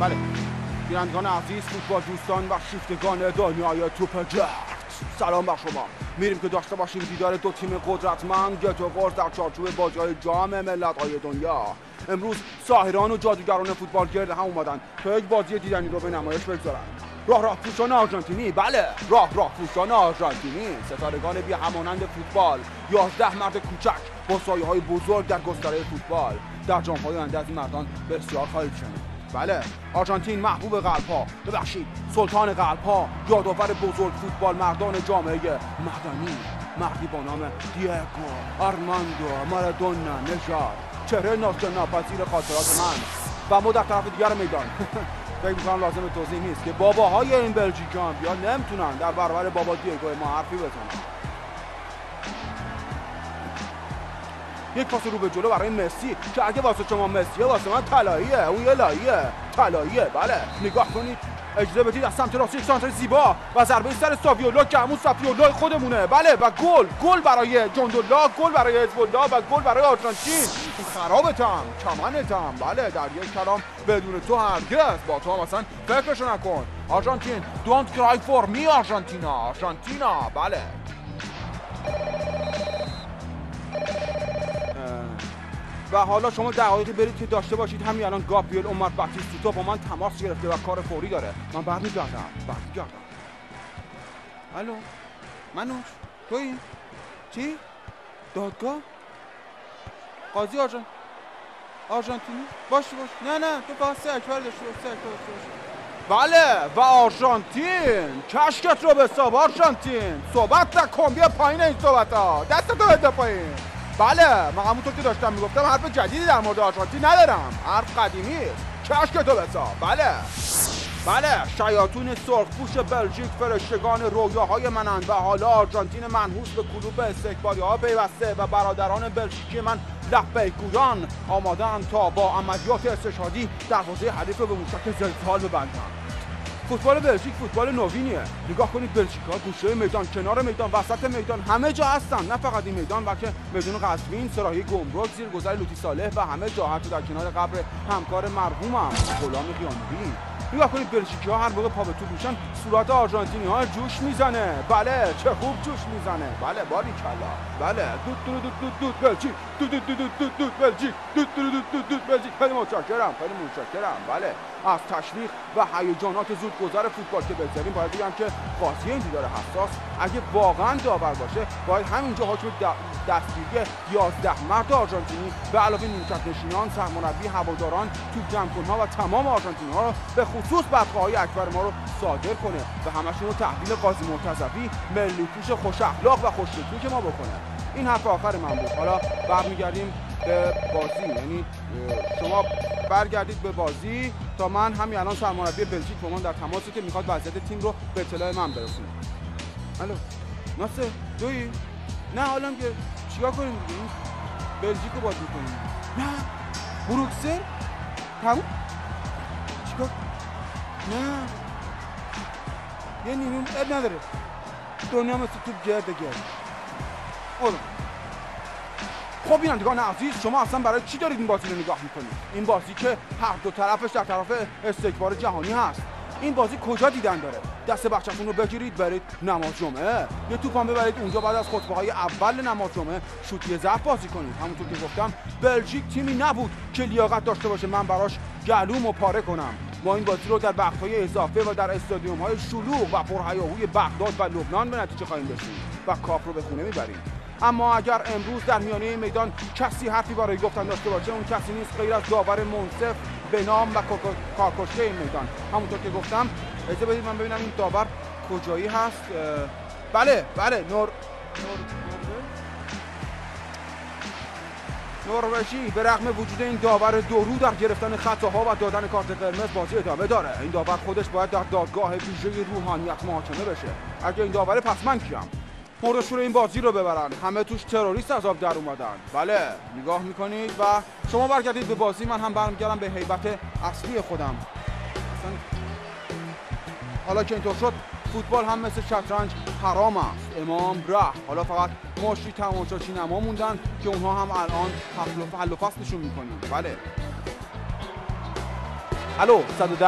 بله بینندگان عزیز، فوتبال دوستان و شیفتگان دنیای توپ گرد، سلام بر شما. میریم که داشته باشیم دیدار دو تیم قدرتمند گت و قرص در چارچوب بازی‌های جام ملت‌های دنیا. امروز ساحران و جادوگران فوتبال گرد هم اومدن تا یک بازی دیدنی رو به نمایش بگذارن. راه پوشان آرژانتینی، بله راه پوشان آرژانتینی، ستارگان بی همانند فوتبال، 11 مرد کوچک با سایه‌های بزرگ در گستره فوتبال. در جام‌های آینده از این مردان بسیار خواهید شنید. بله آرژانتین محبوب قلب‌ها، ببخشید سلطان قلب‌ها، یادآور بزرگ فوتبال مردان جامعه مدنی، مردی با نام دیگو آرماندو مارادونا نژاد، چهره ناپذیر خاطرات من. و ما در طرف دیگر میدان فکر می‌کنم لازم توضیح نیست که باباهای این بلژیکیان بیا نمیتونن در برابر بابا دیگو ما حرفی بزنن. یک پاس رو به جلو برای مسی که اگه واسه شما مسیه واسه من طلاییه، اون یه طلاییه. بله نگاه کنید، اجازه بدید از سمت راست یک سانتر زیبا و ضربه سر سافیولا که همون سافیولا خودمونه. بله و گل برای جندولا، گل برای حزب الله و گل برای آرژانتین. خرابتم کمانتم. بله در یک کلام بدون تو هرگز، با تو هم اصلا فکرشو نکن. آرژانتین don't cry for me آرژانتینا. بله و حالا شما دقایقی برید که داشته باشید همین الان گابریل اومر باتیستوتا با من تماس گرفته و کار فوری داره. من برمیگردم. الو منوش تویی؟ چی؟ دادگاه؟ قاضی آرژانتینی؟ باش نه تو باید 3 اکبر داشته باش. بله و آرژانتین کشکت رو بساب. آرژانتین صحبت نکن، بیا پایین این صحبت ها، دستتو بده پایین. بله من همونطور که داشتم میگفتم حرف جدیدی در مورد آرژانتین ندارم، حرف قدیمی کشکتو بساب. بله شیاطون سرخپوش بلژیک فرشتگان رویاهای منند و حالا آرژانتین منحوس به کلوب استکباری ها پیوسته و برادران بلژیکی من لبیک گویان آماده‌اند تا با عملیات استشهادی دروازه حریف رو به موشک زلزال ببندند. فوتبال بلژیک فوتبال نوینیه. نگاه کنید بلژیک‌ها گوشه میدان، کنار میدان، وسط میدان، همه جا هستن. نه فقط این میدان بلکه میدان قزوین، سراحی گمرک، زیرگذر لوتی صالح و همه جا، حتی در کنار قبر همکار مرحومم غلام قیانوی. نگاه کنید بلژیکی‌ها هر موقع پا به توپ میشن صورت آرژانتینی‌ها جوش میزنه. بله چه خوب جوش میزنه. بله باریکلا. بله دود بلژیک دود بلژیک دود بلژیک. خیلی متشکرم. بله از تشویق و هیجانات زودگذر فوتبال که بگذاریم باید بگم که قاضی این دیدار حساس اگه واقعا داور باشه باید همینجا حکم دستگیری 11 مرد آرژانتینی به علاوه نیمکت نشینان، سرمربی، هواداران، توپ جمع‌کن‌ها و تمام آرژانتینی‌ها رو به خصوص بدخواهای اکبر ما رو صادر کنه و همشون رو تحویل قاضی مرتضوی ملی پوش خوش اخلاق و خوش‌فکری که ما بکنه. این حرف آخر من بود. حالا برمیگردیم به بازی، یعنی شما برگردید به بازی تا من همین الان سرمربی بلژیک با من در تماسه که میخواد وضعیت تیم رو به اطلاع من برسونه. الو ناصر تویی؟ نه حالا که چیکار کنیم دیگه؟ بلژیک رو بازی کنیم. نه بروکسل تموم چیکار؟ نه یه نیمه اب نداره، دنیا مثل توپ گرد خب بینندگان عزیز شما اصلا برای چی دارید این بازی رو نگاه میکنید؟ این بازی که هر دو طرفش در طرف استکبار جهانی هست. این بازی کجا دیدن داره؟ دست بچه‌تون رو بگیرید برید نماز جمعه، یه توپان ببرید اونجا بعد از خطبه‌های اول نماز جمعه شوتی ضرب بازی کنید. همونطور که گفتم بلژیک تیمی نبود که لیاقت داشته باشه من براش گلومو پاره کنم. ما این بازی رو در وقت‌های اضافه و در استادیوم‌های شلوغ و پرهیاهوی بغداد و لبنان به نتیجه خواهیم رسید و کاپ رو به خونه میبریم. اما اگر امروز در میانه میدان کسی حرفی برای گفتن داشته باشه اون کسی نیست غیر از داور منصف به نام و کارکشته این میدان. همونطور که گفتم اجازه بدید من ببینم این داور کجایی هست. بله نروژی به رغم وجود این داور دورو در گرفتن خطاها و دادن کارت قرمز بازی ادامه داره. این داور خودش باید در دادگاه ویژه روحانیت محاکمه بشه. اگه این داور پس من کیم؟ موردشون این بازی رو ببرن، همه توش تروریست از آب در اومدن. بله نگاه میکنید و شما برگردید به بازی، من هم برمیگردم به هیبت اصلی خودم. حالا که اینطور شد فوتبال هم مثل شطرنج حرام است. امام رفت، حالا فقط ماشی تماشاچی نما موندن که اونها هم الان حل و فصلشون میکنیم. بله الو 110